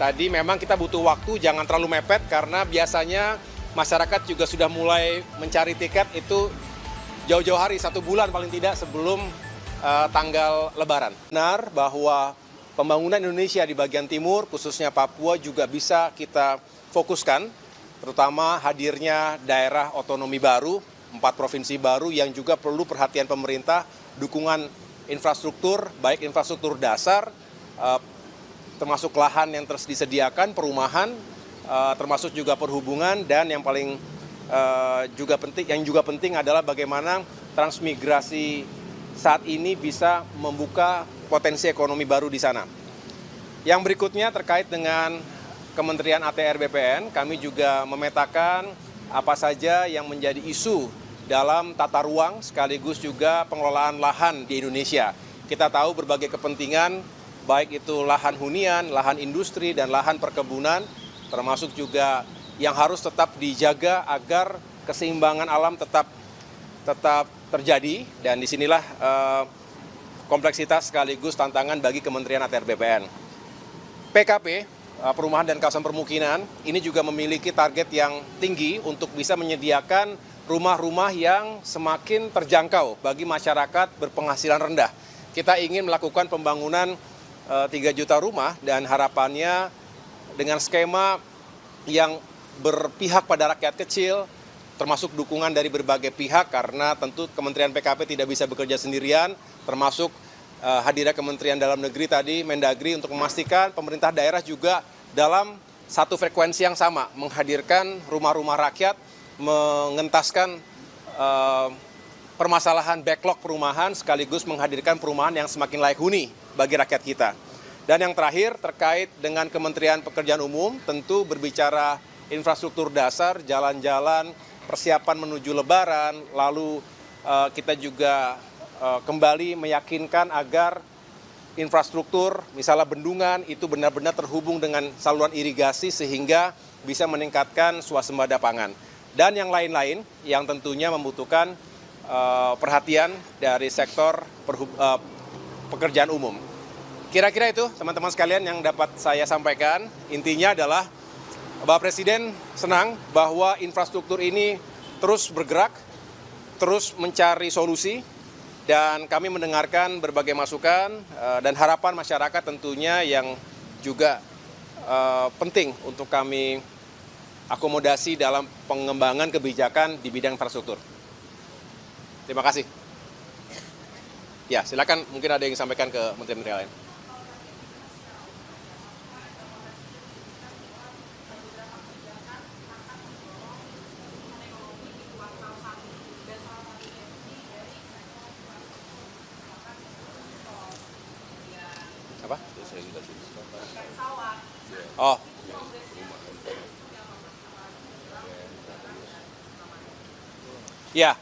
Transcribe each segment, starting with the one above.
tadi memang kita butuh waktu, jangan terlalu mepet karena biasanya masyarakat juga sudah mulai mencari tiket itu jauh-jauh hari, 1 bulan paling tidak sebelum tanggal Lebaran. Benar bahwa pembangunan Indonesia di bagian timur, khususnya Papua juga bisa kita fokuskan, terutama hadirnya daerah otonomi baru, 4 provinsi baru yang juga perlu perhatian pemerintah, dukungan infrastruktur, baik infrastruktur dasar, termasuk lahan yang terus disediakan, perumahan, termasuk juga perhubungan, dan yang paling juga penting adalah bagaimana transmigrasi saat ini bisa membuka potensi ekonomi baru di sana. Yang berikutnya terkait dengan Kementerian ATR BPN, kami juga memetakan apa saja yang menjadi isu dalam tata ruang sekaligus juga pengelolaan lahan di Indonesia. Kita tahu berbagai kepentingan, baik itu lahan hunian, lahan industri, dan lahan perkebunan, termasuk juga yang harus tetap dijaga agar keseimbangan alam tetap terjadi, dan disinilah kompleksitas sekaligus tantangan bagi Kementerian ATR BPN. PKP, Perumahan dan Kawasan Permukiman, ini juga memiliki target yang tinggi untuk bisa menyediakan rumah-rumah yang semakin terjangkau bagi masyarakat berpenghasilan rendah. Kita ingin melakukan pembangunan 3 juta rumah dan harapannya dengan skema yang berpihak pada rakyat kecil, termasuk dukungan dari berbagai pihak karena tentu Kementerian PKP tidak bisa bekerja sendirian, termasuk hadirnya Kementerian Dalam Negeri tadi, Mendagri, untuk memastikan pemerintah daerah juga dalam satu frekuensi yang sama, menghadirkan rumah-rumah rakyat, mengentaskan permasalahan backlog perumahan, sekaligus menghadirkan perumahan yang semakin layak huni bagi rakyat kita. Dan yang terakhir terkait dengan Kementerian Pekerjaan Umum, tentu berbicara infrastruktur dasar, jalan-jalan, persiapan menuju Lebaran, lalu kita juga kembali meyakinkan agar infrastruktur, misalnya bendungan, itu benar-benar terhubung dengan saluran irigasi sehingga bisa meningkatkan swasembada pangan. Dan yang lain-lain yang tentunya membutuhkan perhatian dari sektor pekerjaan umum. Kira-kira itu teman-teman sekalian yang dapat saya sampaikan. Intinya adalah Bapak Presiden senang bahwa infrastruktur ini terus bergerak, terus mencari solusi, dan kami mendengarkan berbagai masukan dan harapan masyarakat tentunya yang juga penting untuk kami akomodasi dalam pengembangan kebijakan di bidang infrastruktur. Terima kasih. Ya, silakan, mungkin ada yang disampaikan ke menteri-menteri lain. Apa? Oh. Ya,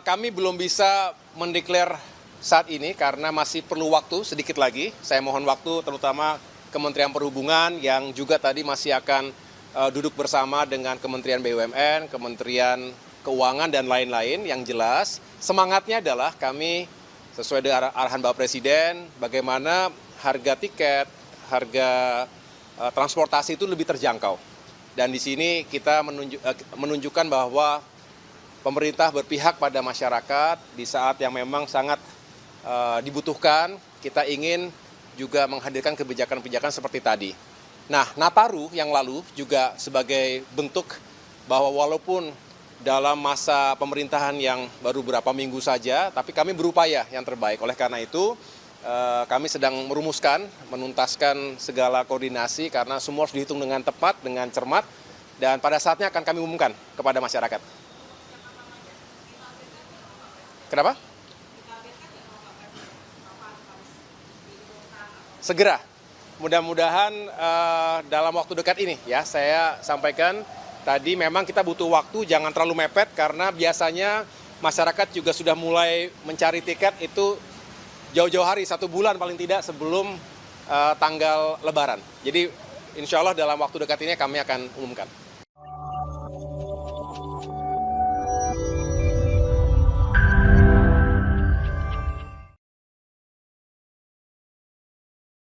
kami belum bisa mendeklar saat ini karena masih perlu waktu sedikit lagi. Saya mohon waktu terutama Kementerian Perhubungan yang juga tadi masih akan duduk bersama dengan Kementerian BUMN, Kementerian Keuangan, dan lain-lain. Yang jelas semangatnya adalah kami sesuai dengan arahan Bapak Presiden, bagaimana harga tiket, harga transportasi itu lebih terjangkau. Dan di sini kita menunjukkan bahwa pemerintah berpihak pada masyarakat di saat yang memang sangat dibutuhkan. Kita ingin juga menghadirkan kebijakan-kebijakan seperti tadi. Nah, Nataru yang lalu juga sebagai bentuk bahwa walaupun dalam masa pemerintahan yang baru beberapa minggu saja, tapi kami berupaya yang terbaik. Oleh karena itu, kami sedang merumuskan, menuntaskan segala koordinasi karena semua harus dihitung dengan tepat, dengan cermat, dan pada saatnya akan kami umumkan kepada masyarakat. Kenapa? Segera. Mudah-mudahan dalam waktu dekat ini ya, saya sampaikan tadi memang kita butuh waktu, jangan terlalu mepet karena biasanya masyarakat juga sudah mulai mencari tiket itu jauh-jauh hari, 1 bulan paling tidak sebelum tanggal Lebaran. Jadi insya Allah dalam waktu dekat ini kami akan umumkan.